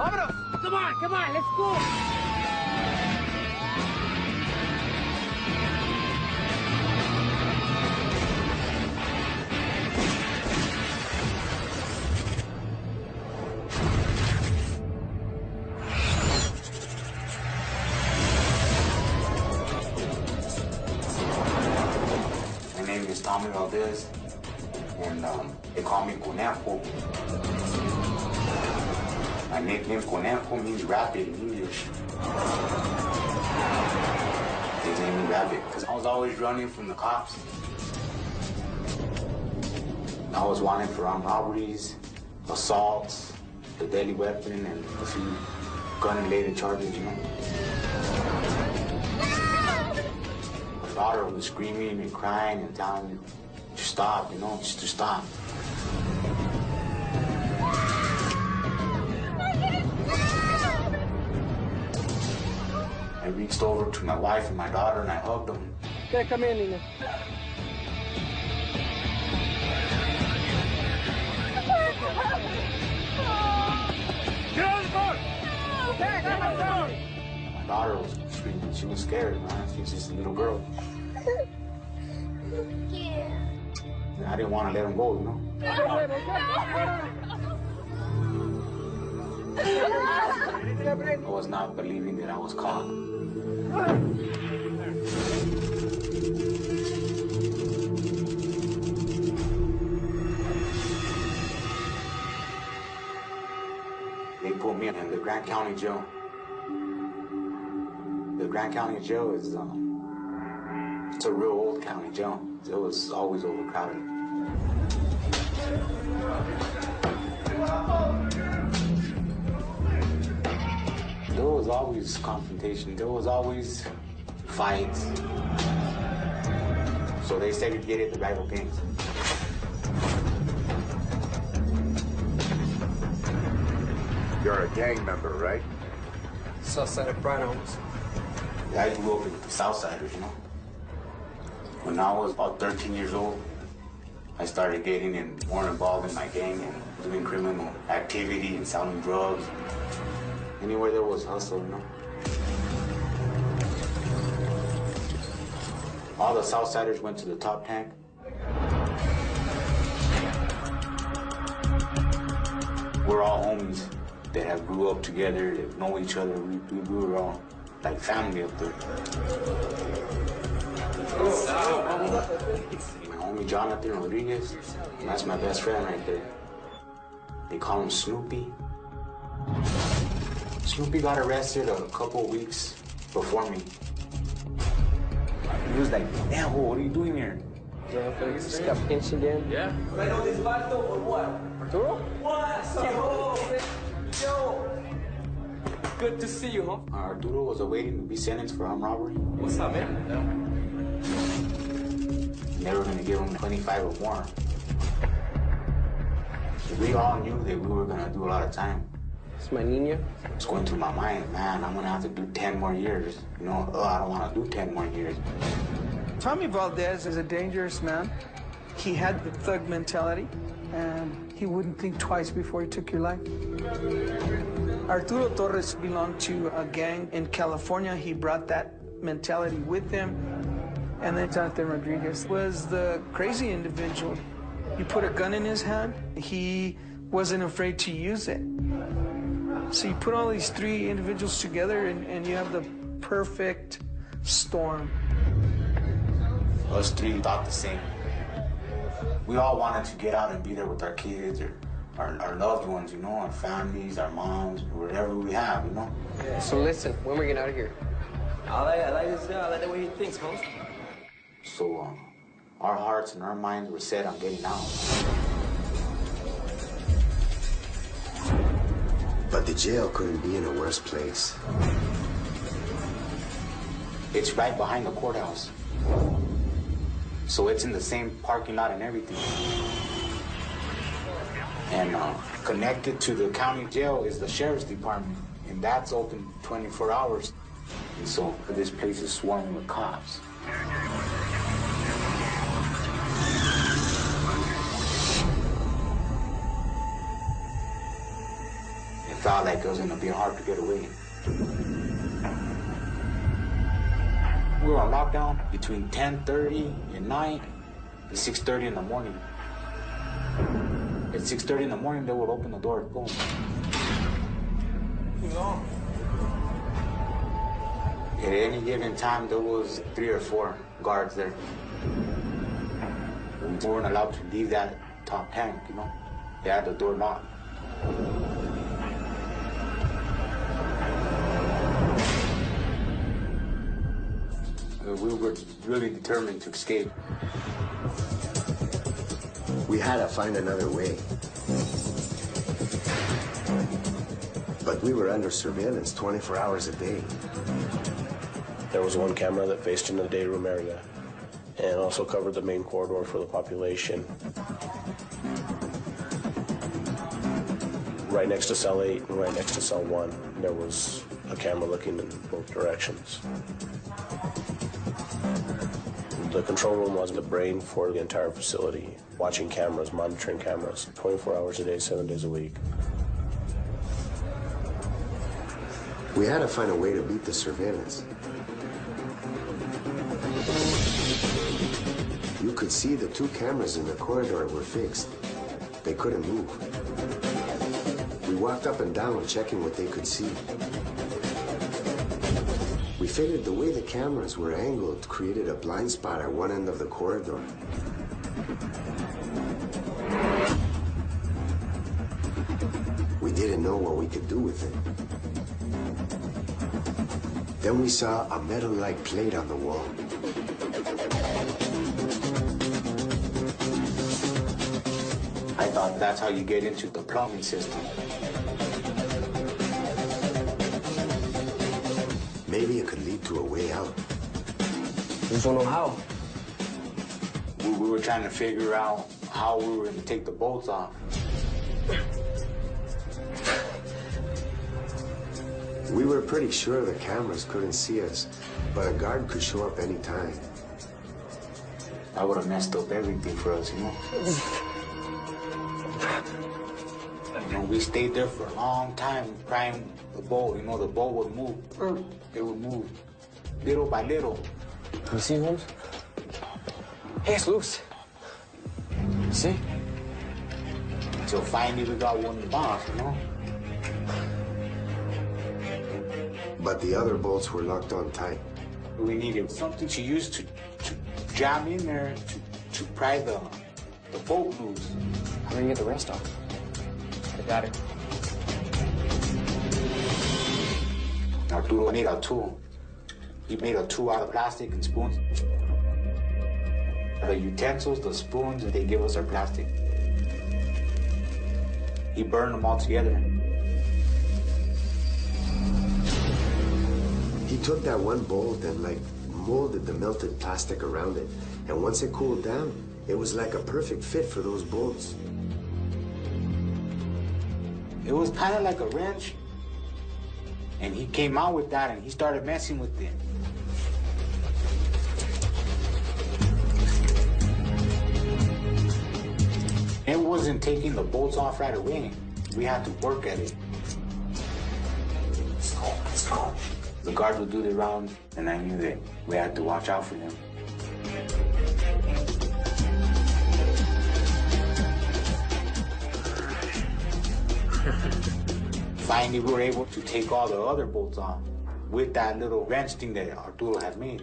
Vámonos. Come on, let's go. My name is Tommy Valdez, and they call me Conejo. My nickname Conejo means rabbit in English. They named me Rabbit because I was always running from the cops. I was wanted for armed robberies, assaults, the deadly weapon, and a few gun-related charges, you know. My daughter was screaming and crying and telling me to stop, you know, just to stop. I reached over to my wife and my daughter and I hugged them. Okay, come in, Nina. Get out of the boat! Okay, get out of the boat! My daughter was screaming. She was scared, man. She was just a little girl. And I didn't want to let them go, you know? I was not believing that I was caught. They put me in the Grant County Jail. The Grant County Jail is, it's a real old county jail. It was always overcrowded. There was always confrontation. There was always fights. So they segregated the rival gangs. You're a gang member, right? Southside of Brian almost. Yeah, I grew up with the Southsiders, you know. When I was about 13 years old, I started getting more involved in my gang and doing criminal activity and selling drugs. Anywhere there was hustle, you know. All the Southsiders went to the top tank. We're all homies that have grew up together, that know each other. We were all like family up there. My homie Jonathan Rodriguez, that's my best friend right there. They call him Snoopy. Snoopy got arrested a couple of weeks before me. He was like, damn, what are you doing here? Yeah, just got pinched again. Yeah. I know this vato or what? Arturo? What? Yo! Good to see you, huh? Arturo was awaiting to be sentenced for armed robbery. What's up, man? And they were going to give him 25 or more. We all knew that we were going to do a lot of time. It's my Nina. It's going through my mind, man, I'm going to have to do 10 more years. You know, I don't want to do 10 more years. Tommy Valdez is a dangerous man. He had the thug mentality, and he wouldn't think twice before he took your life. Arturo Torres belonged to a gang in California. He brought that mentality with him. And then Jonathan Rodriguez was the crazy individual. You put a gun in his hand, he wasn't afraid to use it. So you put all these three individuals together and you have the perfect storm. Us three thought the same. We all wanted to get out and be there with our kids or our loved ones, you know, our families, our moms, whatever we have, you know. So listen, when are we getting out of here? I like the way he thinks, huh? So our hearts and our minds were set on getting out. But the jail couldn't be in a worse place. It's right behind the courthouse. So it's in the same parking lot and everything. And connected to the county jail is the sheriff's department, and that's open 24 hours. And so this place is swarming with cops. If felt like it was gonna be hard to get away. We were on lockdown between 10:30 at night and 6:30 in the morning. At 6:30 in the morning, they would open the door, boom. At any given time, there was 3 or 4 guards there. We weren't allowed to leave that top tank, you know. They had the door locked. We were really determined to escape. We had to find another way. But we were under surveillance 24 hours a day. There was one camera that faced into the day room area and also covered the main corridor for the population. Right next to cell 8 and right next to cell 1, there was a camera looking in both directions. The control room was the brain for the entire facility, watching cameras, monitoring cameras, 24 hours a day, 7 days a week. We had to find a way to beat the surveillance. You could see the 2 cameras in the corridor were fixed. They couldn't move. We walked up and down checking what they could see. We figured the way the cameras were angled created a blind spot at one end of the corridor. We didn't know what we could do with it. Then we saw a metal-like plate on the wall. I thought that's how you get into the plumbing system. Maybe it could lead to a way out. Just don't know how. We were trying to figure out how we were going to take the bolts off. We were pretty sure the cameras couldn't see us, but a guard could show up any time. That would have messed up everything for us, you know? We stayed there for a long time prying the bolt. You know, the bolt would move. It would move little by little. You see, Holmes? Hey, it's loose. See? Until finally we got one box, you know? But the other bolts were locked on tight. We needed something to use to jam in there to pry the bolt loose. How do you get the rest off? I got it. Arturo made a tool. He made a tool out of plastic and spoons. The utensils, the spoons, they give us are plastic. He burned them all together. He took that one bolt and molded the melted plastic around it. And once it cooled down, it was like a perfect fit for those bolts. It was kind of like a wrench. And he came out with that and he started messing with it. It wasn't taking the bolts off right away. We had to work at it. Let's go. The guards would do the rounds, and I knew that we had to watch out for them. Finally, we were able to take all the other bolts off with that little wrench thing that Arturo had made.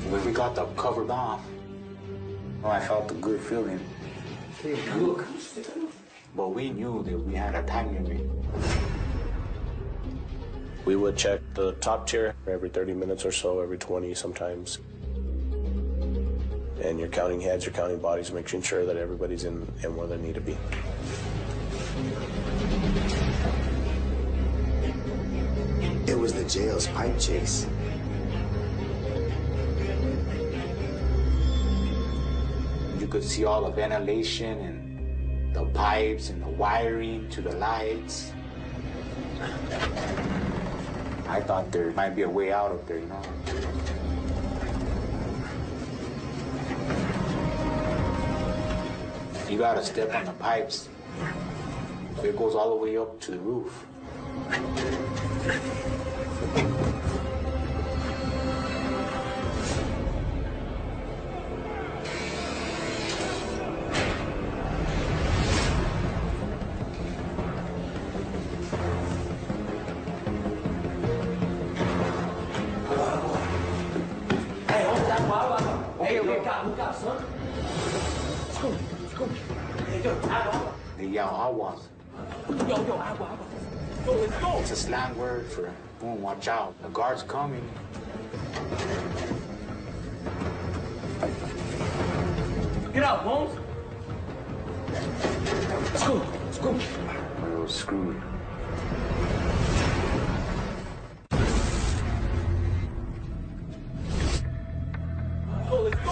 When we got the cover off, I felt a good feeling. But we knew that we had a time limit. We would check the top tier every 30 minutes or so, every 20 sometimes. And you're counting heads, you're counting bodies, making sure that everybody's in where they need to be. It was the jail's pipe chase. You could see all the ventilation and the pipes and the wiring to the lights. I thought there might be a way out up there, you know? You gotta step on the pipes. It goes all the way up to the roof. They yell aguas. It's a slang word for boom, watch out. The guard's coming. Get out, Bones. Let's go. We're screwed. Let's go.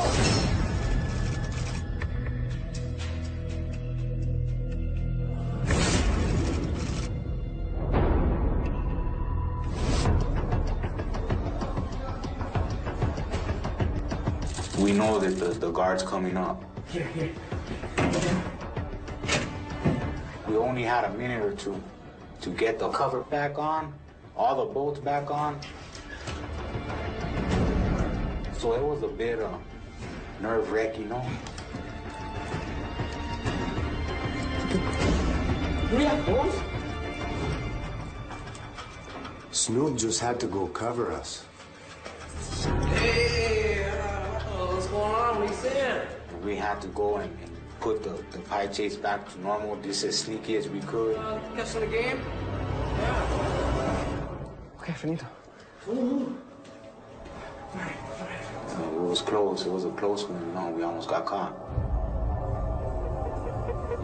We know that the guard's coming up. We only had a minute or two to get the cover back on, all the bolts back on. So it was a bit nerve-wracking, you know? Snoop just had to go cover us. Hey, what's going on? What are you saying? We had to go and put the pipe chase back to normal, just as sneaky as we could. Catching the game? Okay, finito. It was close. It was a close one, you know. We almost got caught.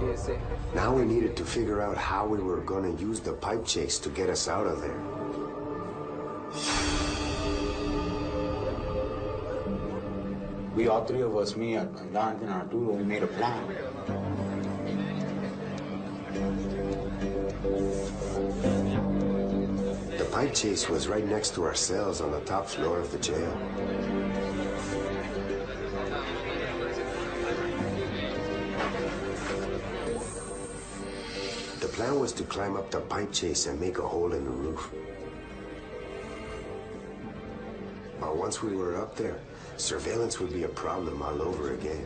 Yes, sir. Now we needed to figure out how we were gonna use the pipe chase to get us out of there. We, all three of us, me, Jonathan, and Arturo, we made a plan. The pipe chase was right next to our cells on the top floor of the jail. The plan was to climb up the pipe chase and make a hole in the roof. But once we were up there, surveillance would be a problem all over again.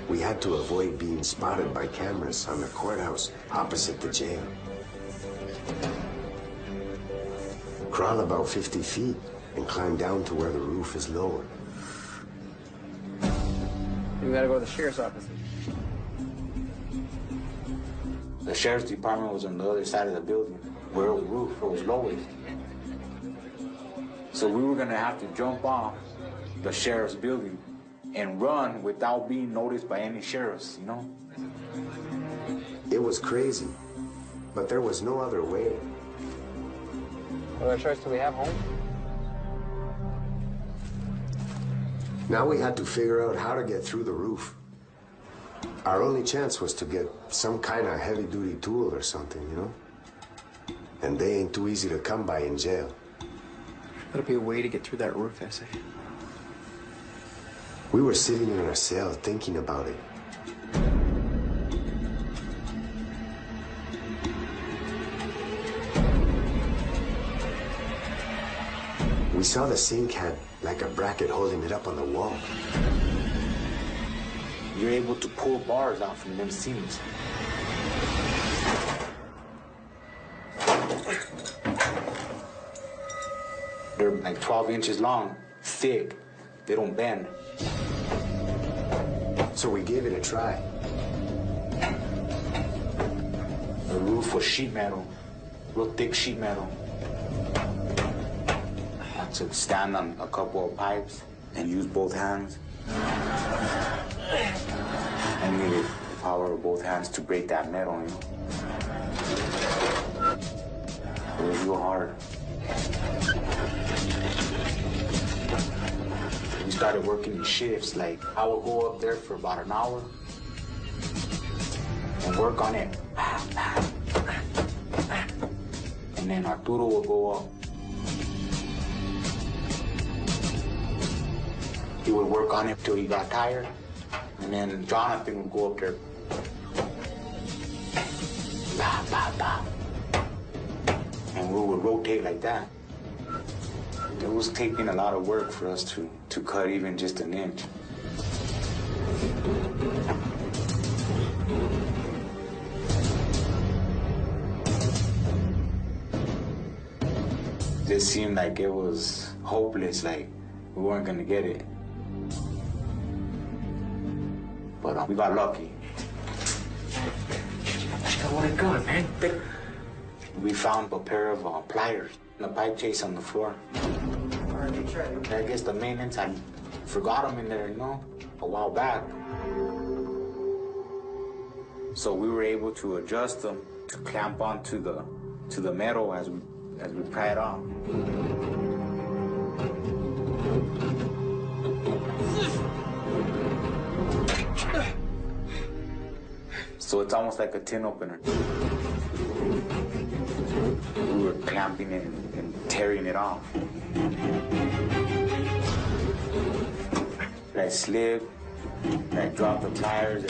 We had to avoid being spotted by cameras on the courthouse opposite the jail. Crawl about 50 feet and climb down to where the roof is lower. We gotta go to the sheriff's office. The sheriff's department was on the other side of the building, where the roof was lowest. So we were gonna have to jump off the sheriff's building and run without being noticed by any sheriffs, you know? It was crazy, but there was no other way. What other choice do we have home? Now we had to figure out how to get through the roof. Our only chance was to get some kind of heavy-duty tool or something, you know? And they ain't too easy to come by in jail. Gotta be a way to get through that roof, I say. We were sitting in our cell thinking about it. We saw the sink had like a bracket holding it up on the wall. You're able to pull bars out from them seams. They're like 12 inches long, thick. They don't bend. So we gave it a try. The roof was sheet metal, real thick sheet metal. I had to stand on a couple of pipes and use both hands. I needed the power of both hands to break that metal, you know? It was real hard. We started working in shifts. Like, I would go up there for about an hour and work on it. And and then Arturo would go up. He would work on it till he got tired, and then Jonathan would go up there. Bah, bah, bah. And we would rotate like that. It was taking a lot of work for us to cut even just an inch. It just seemed like it was hopeless, like we weren't gonna get it. But we got lucky. What a gun, man. We found a pair of pliers and a pipe chase on the floor. I guess the maintenance had forgot them in there, you know, a while back. So we were able to adjust them to clamp onto the metal as we pry it off. So it's almost like a tin opener. We were clamping it and tearing it off. Did I slip? Did I drop the pliers?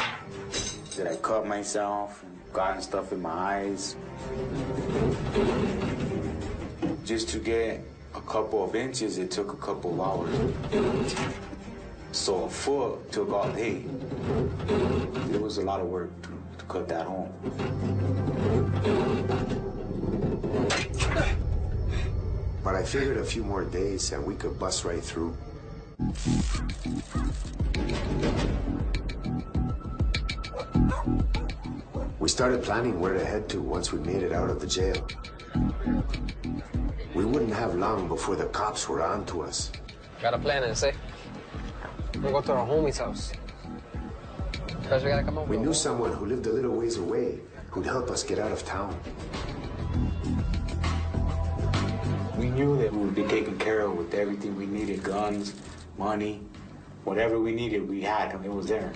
Did I cut myself and gotten stuff in my eyes? Just to get a couple of inches, it took a couple of hours. So a foot took all day. It was a lot of work to cut that home. But I figured a few more days and we could bust right through. We started planning where to head to once we made it out of the jail. We wouldn't have long before the cops were on to us. Got a plan, say? We'll go to our homie's house. First, we gotta come over. We knew someone who lived a little ways away who'd help us get out of town. We knew that we would be taken care of with everything we needed, guns, money, whatever we needed, we had, and it was there.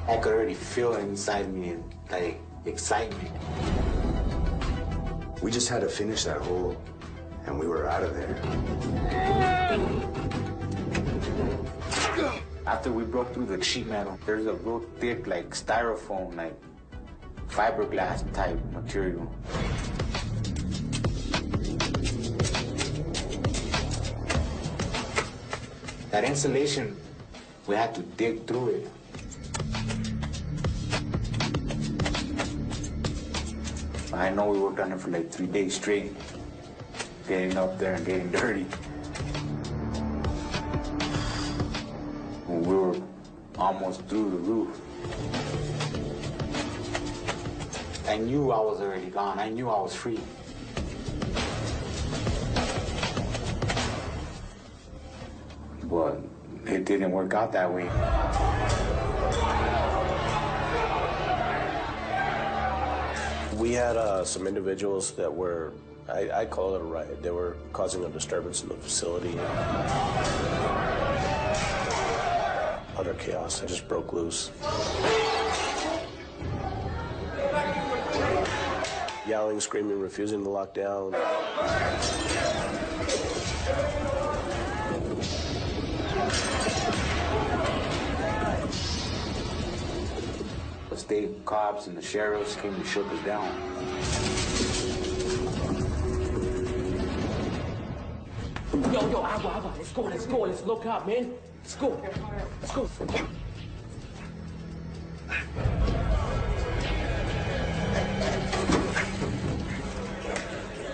I could already feel it inside me, like excitement. We just had to finish that hole, and we were out of there. After we broke through the sheet metal, there's a real thick, like styrofoam, like fiberglass type material. That insulation, we had to dig through it. I know we worked on it for like 3 days straight, getting up there and getting dirty. We were almost through the roof. I knew I was already gone. I knew I was free. But it didn't work out that way. We had some individuals that were, I call it a riot. They were causing a disturbance in the facility. Utter chaos. It just broke loose. Yelling, screaming, refusing to lock down. The state cops and the sheriffs came and shook us down. Yo, agua. Let's go. Let's look up, man. Let's go.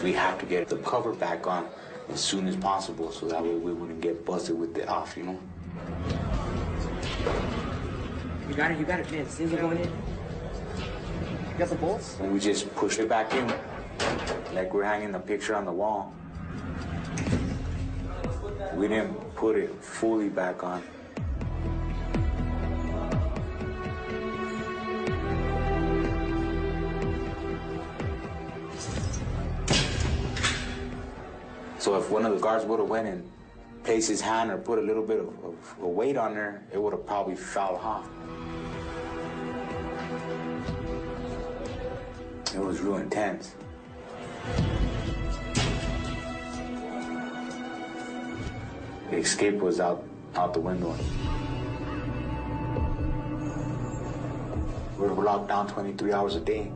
We have to get the cover back on as soon as possible so that way we wouldn't get busted with it off, you know? You got it, man. The seams are going in. You got some bolts? And we just pushed it back in like we're hanging the picture on the wall. We didn't put it fully back on. So if one of the guards would have went and placed his hand or put a little bit of weight on there, it would have probably fell off. It was real intense. The escape was out the window. We're locked down 23 hours a day.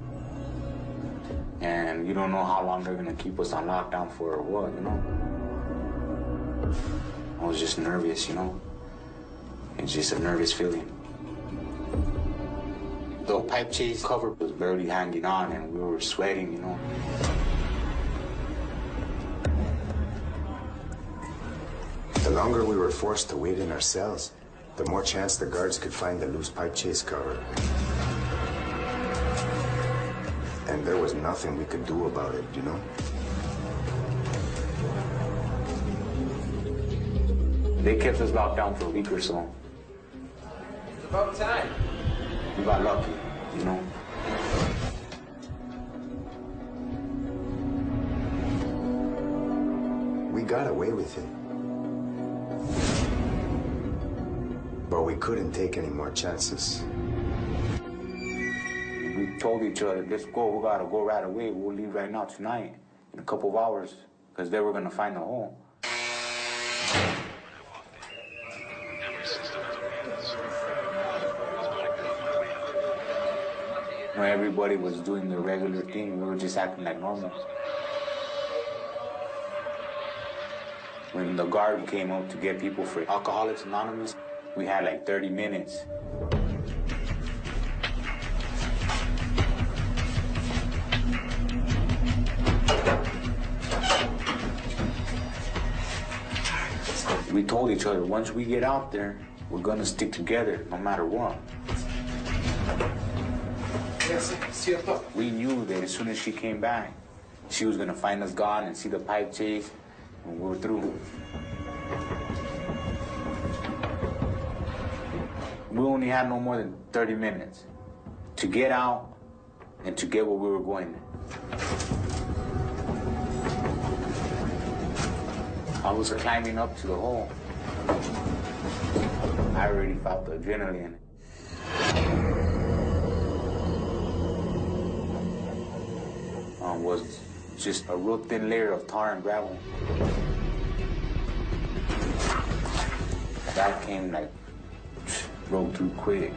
And you don't know how long they're gonna keep us on lockdown for or what, you know? I was just nervous, you know? It's just a nervous feeling. The pipe chase cover was barely hanging on and we were sweating, you know? The longer we were forced to wait in our cells, the more chance the guards could find the loose pipe chase cover. And there was nothing we could do about it, you know? They kept us locked down for a week or so. It's about time. We got lucky, you know? We got away with it. But we couldn't take any more chances. We told each other, let's go, we gotta go right away. We'll leave right now tonight, in a couple of hours, because they were gonna find the hole. When everybody was doing the regular thing, we were just acting like normal. When the guard came up to get people for Alcoholics Anonymous, we had like 30 minutes. We told each other, once we get out there, we're gonna stick together no matter what. We knew that as soon as she came back, she was gonna find us gone and see the pipe chase, and we were through. We only had no more than 30 minutes to get out and to get where we were going. I was climbing up to the hole. I already felt the adrenaline. Was just a real thin layer of tar and gravel. That came like, broke through quick.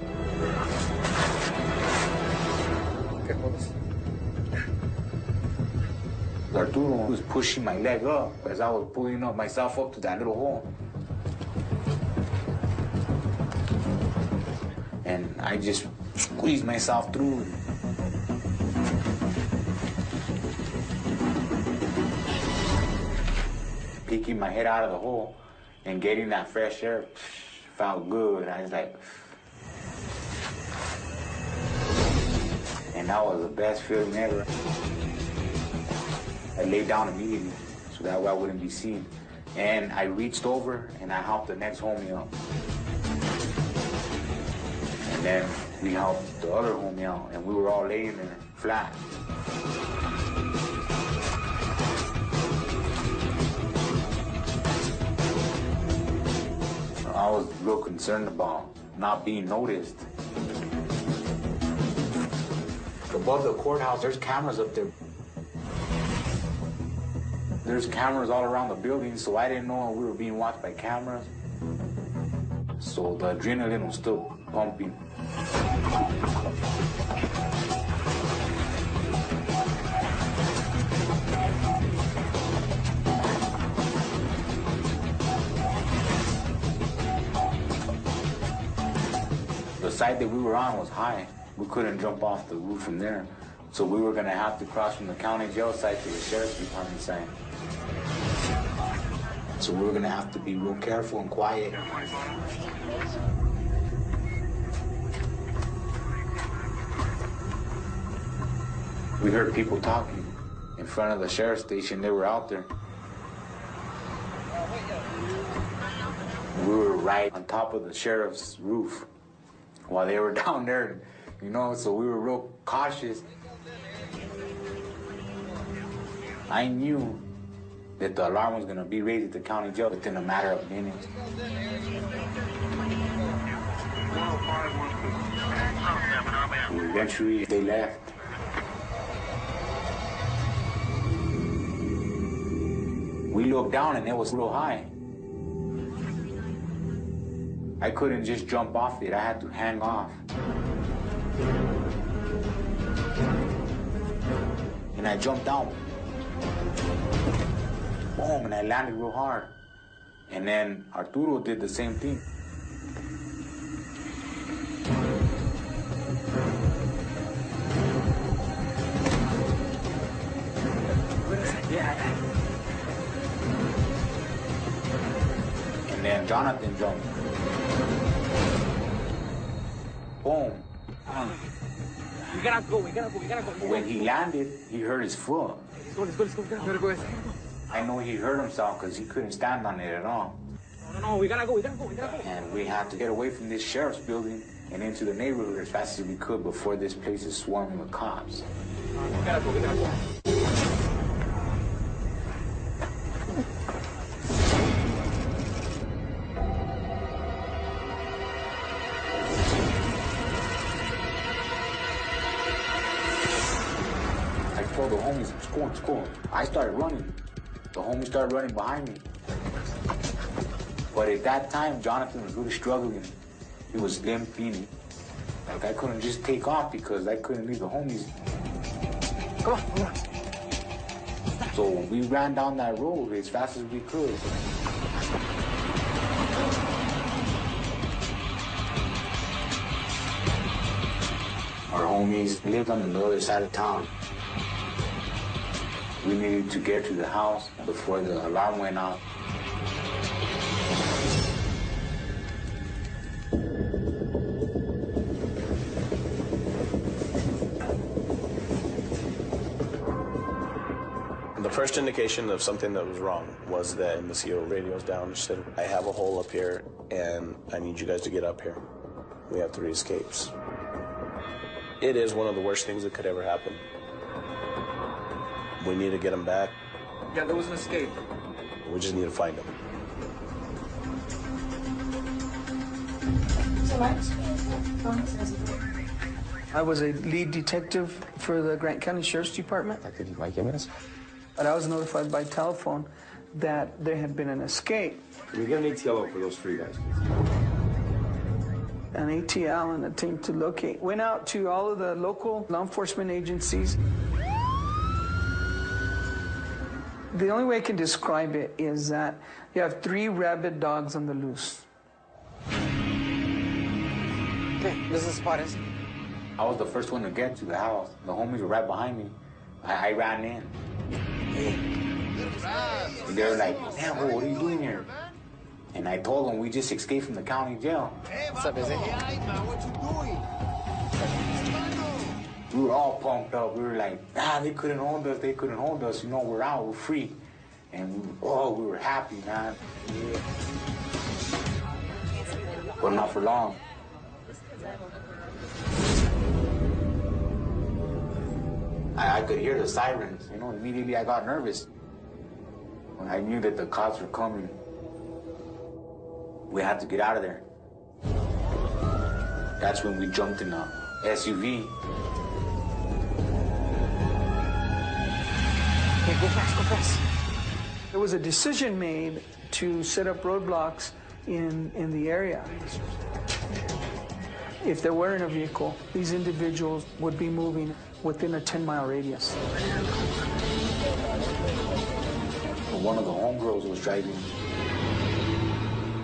Arturo was pushing my leg up as I was pulling up myself up to that little hole. And I just squeezed myself through. Peeking my head out of the hole and getting that fresh air felt good. I was like, and that was the best feeling ever. I laid down immediately so that way I wouldn't be seen. And I reached over and I helped the next homie up. And then we helped the other homie out and we were all laying there flat. I was real concerned about not being noticed. Above the courthouse, there's cameras up there. There's cameras all around the building, so I didn't know we were being watched by cameras. So the adrenaline was still pumping. The side that we were on was high. We couldn't jump off the roof from there. So we were gonna have to cross from the county jail side to the sheriff's department side. So we were gonna have to be real careful and quiet. We heard people talking in front of the sheriff's station. They were out there. We were right on top of the sheriff's roof while they were down there, you know, so we were real cautious. I knew that the alarm was gonna be raised at the county jail within a matter of minutes. And eventually, they left. We looked down and it was real high. I couldn't just jump off it. I had to hang off. And I jumped down. Boom, and I landed real hard. And then Arturo did the same thing. And then Jonathan jumped. Boom. We gotta go. When he landed, he hurt his foot. Let's go. We gotta go. I know he hurt himself because he couldn't stand on it at all. No, we gotta go. And we had to get away from this sheriff's building and into the neighborhood as fast as we could before this place is swarming with cops. We gotta go. I told the homies, score. I started running. The homies started running behind me. But at that time, Jonathan was really struggling. He was limping. Like, I couldn't just take off because I couldn't leave the homies. Come on. So we ran down that road as fast as we could. Our homies lived on the other side of town. We needed to get to the house before the alarm went off. The first indication of something that was wrong was that MCO radio's down. She said, I have a hole up here, and I need you guys to get up here. We have 3 escapes. It is one of the worst things that could ever happen. We need to get them back. Yeah, there was an escape. We just need to find them. I was a lead detective for the Grant County Sheriff's Department. But I was notified by telephone that there had been an escape. We get an ATL for those 3 guys, please. An ATL and a team to locate. Went out to all of the local law enforcement agencies. The only way I can describe it is that you have 3 rabid dogs on the loose. Okay, this is the spot. I was the first one to get to the house. The homies were right behind me. I ran in. And they were like, man, bro, what are you doing here? And I told them we just escaped from the county jail. What's up, Izzy? We were all pumped up. We were like, they couldn't hold us. You know, we're out, we're free. And we were happy, man. Yeah. But not for long. I could hear the sirens, you know, immediately I got nervous. When I knew that the cops were coming, we had to get out of there. That's when we jumped in a SUV. Okay, go fast. There was a decision made to set up roadblocks in the area. If there weren't a vehicle, these individuals would be moving within a 10-mile radius. One of the homegirls was driving.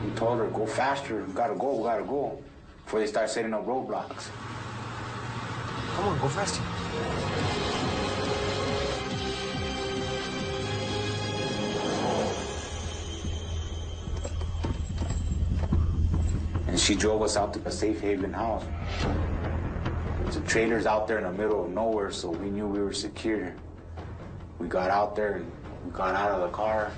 We told her, go faster, we gotta go, before they start setting up roadblocks. Come on, go faster. And she drove us out to a safe haven house. The trailer's out there in the middle of nowhere, so we knew we were secure. We got out there and we got out of the car.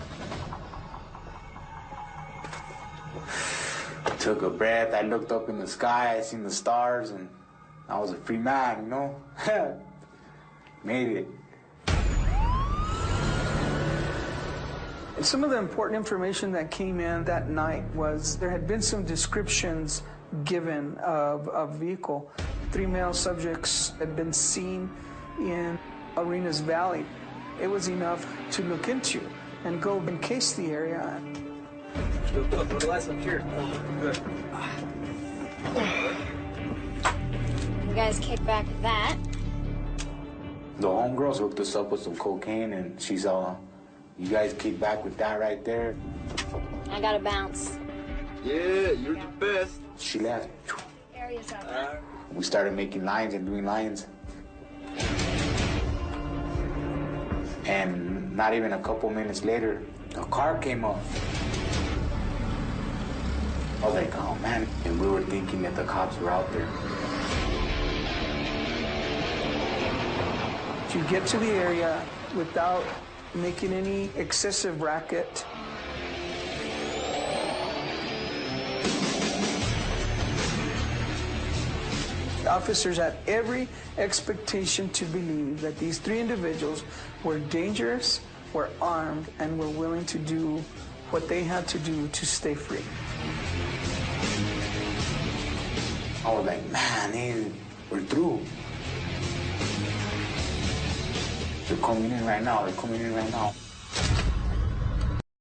I took a breath, I looked up in the sky, I seen the stars, and I was a free man, you know? Made it. Some of the important information that came in that night was there had been some descriptions given of a vehicle. 3 male subjects had been seen in Arenas Valley. It was enough to look into and go and case the area. Throw the lights up here. Good. You guys kick back with that. The homegirls hooked us up with some cocaine, and she's all, you guys kick back with that right there. I gotta bounce. Yeah, you're the best. She left. Area's up. We started making lines and doing lines. And not even a couple minutes later, a car came up. I was like, oh man. And we were thinking that the cops were out there. You get to the area without making any excessive racket. The officers had every expectation to believe that these three individuals were dangerous, were armed, and were willing to do what they had to do to stay free. I was like, man, we're through. They're coming in right now.